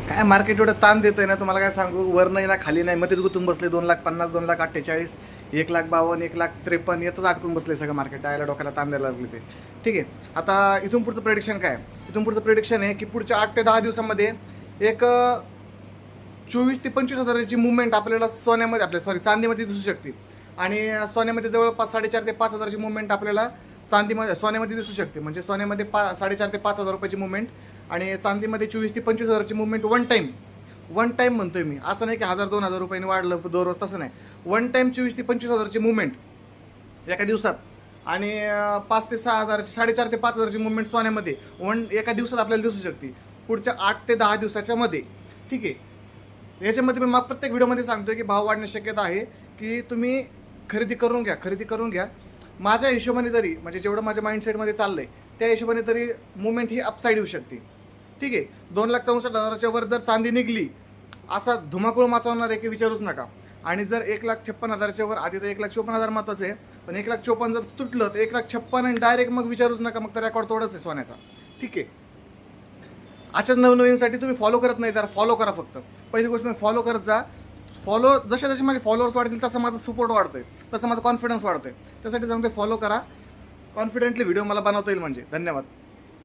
काय मार्केट एवढं ताण देतंय ना, तुम्हाला काय सांगू, वर नाही ना खाली नाही, मध्येच गुंतून बसले. 2,50,000, 2,48,000, 1,52,000, 1,53,000 येतच अडकून बसले सगळं मार्केट. यायला डोक्याला ताण द्यायला लागले ते. ठीक आहे, आता इथून पुढचं प्रेडिक्शन काय? इथून पुढचं प्रेडिक्शन आहे की पुढच्या 8 ते 10 दिवसामध्ये एक 24,000 ते 25,000ची मुवमेंट आपल्याला सोन्यामध्ये, आपल्या चांदीमध्ये दिसू शकते. आणि सोन्यामध्ये जवळपास 4,500 ते 5,000ची मुवमेंट आपल्याला चांदीमध्ये, सोन्यामध्ये दिसू शकते. म्हणजे सोन्यामध्ये 4,500 ते 5,000 रुपयाची मुवमेंट, आणि चांदीमध्ये 24,000 ते 25,000ची मुवमेंट वन टाईम म्हणतोय मी. असं नाही की 1,000-2,000 रुपयांनी वाढलं दररोज, तसं नाही. वन टाईम 24,000 ते 25,000ची मुवमेंट एका दिवसात. आणि 5 ते 6,000, 4,500 ते 5,000ची मुवमेंट सोन्यामध्ये एका दिवसात आपल्याला दिसू शकते पुढच्या 8 ते 10 दिवसाच्या मध्ये. ठीक आहे, याच्यामध्ये मी प्रत्येक व्हिडिओमध्ये सांगतोय की भाव वाढण्याची शक्यता आहे, की तुम्ही खरेदी करून घ्या. माझ्या हिशोबाने तरी, म्हणजे जेवढं माझ्या माइंडसेटमध्ये चाललंय त्या हिशोबाने तरी मुवमेंट ही अपसाईड येऊ शकते. ठीक आहे, 2,64,000च्या वर जर चांदी निघली, असा धुमाकूळ माचवणार आहे की विचारूच नका. आणि जर 1,56,000च्या वर, आधी तर 1,54,000 महत्वाचं आहे, पण 1,54,000 जर तुटलं तर 1,56,000 आणि डायरेक्ट मग विचारूच नका, मग तर रेकॉर्ड तोडच आहे सोन्याचा. ठीक आहे, अशाच नवनवीनसाठी तुम्ही फॉलो करत नाही तर फॉलो करा. फक्त पहिली गोष्ट तुम्ही फॉलो करत जा. जसे जसे माझे फॉलोअर्स वाढतील तसं माझा सपोर्ट वाढतोय, तसं माझा कॉन्फिडन्स वाढतोय. त्यासाठी सांगते फॉलो करा, कॉन्फिडेंटली व्हिडिओ मला बनवता येईल म्हणजे. धन्यवाद.